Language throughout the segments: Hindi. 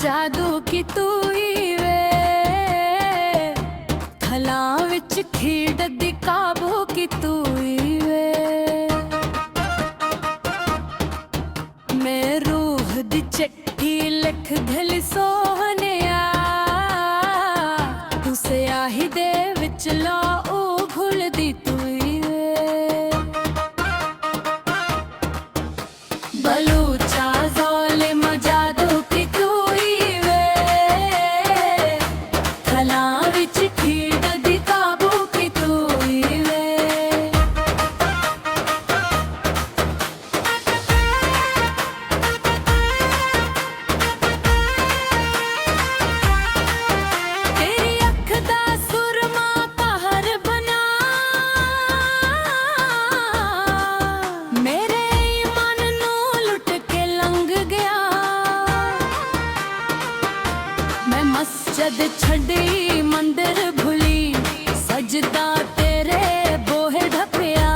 जादू की तू ही वे, थलां विच खेड दी काबू की तू ही वे। मैं रूह दी चिट्ठी लिख घली सोहनिया, तू स्याही दे विच ला ओ घुलदी तू ही वे। बलूचा ज़ालिम जादू की तू ही वे, थलां विच खेड दी काबू की तू ही वे। तेरी अख दा सुरमा कहर बना, मेरे ईमान नू लुट के लंघ गया। मैं मस्जिद छड़ी मंदिर भुली, सजदा तेरे बोहे ढपिया।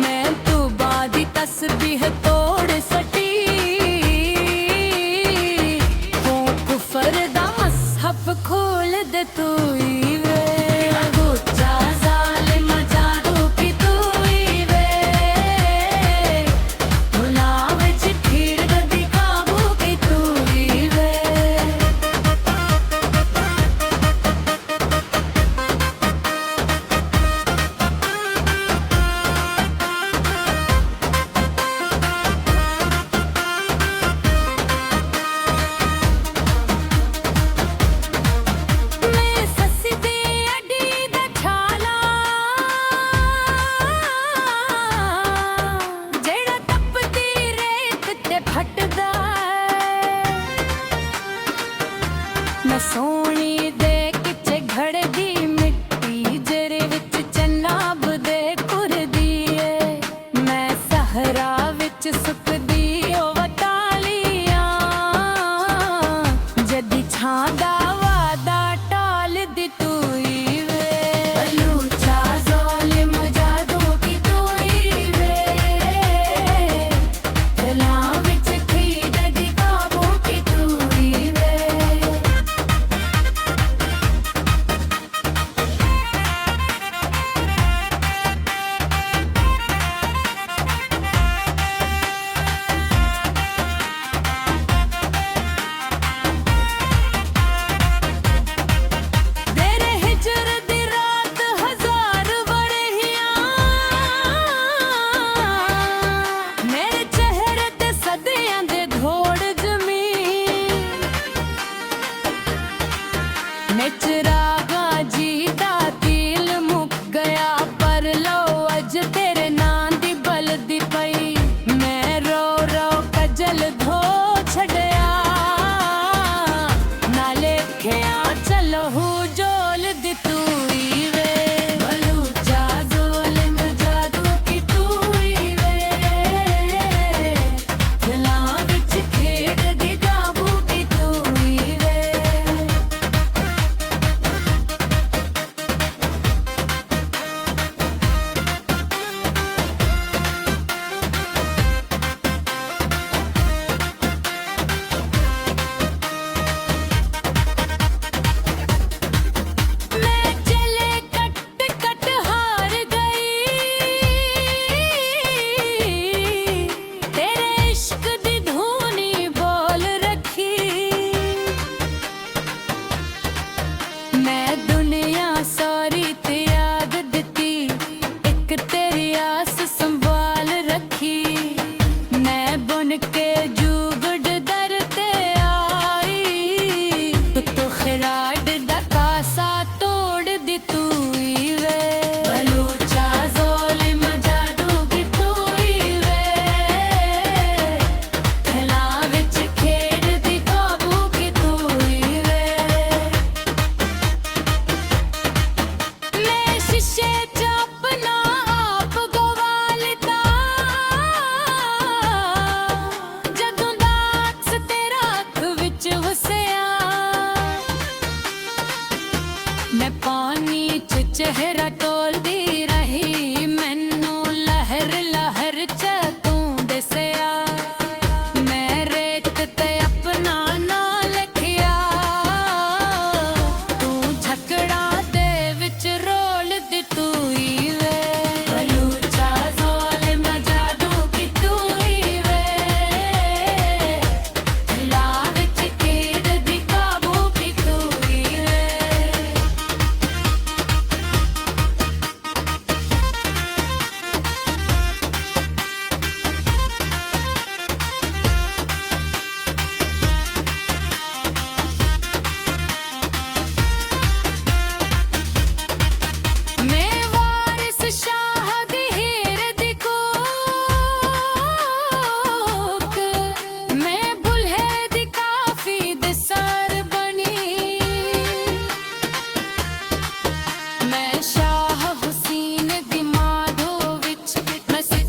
मैं तौबा दी तस्बीह तोड़ सटी, ओ कुफर दा मसहफ खोल दे तू ही वे। बलूचा ज़ालिम जादू की तू ही वे, थलां विच खेड दी काबू की तू ही वे।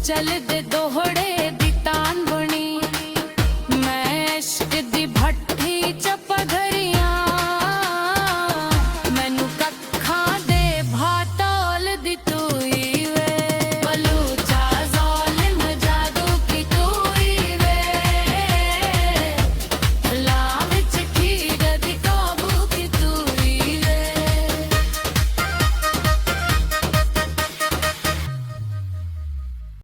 चल दे दो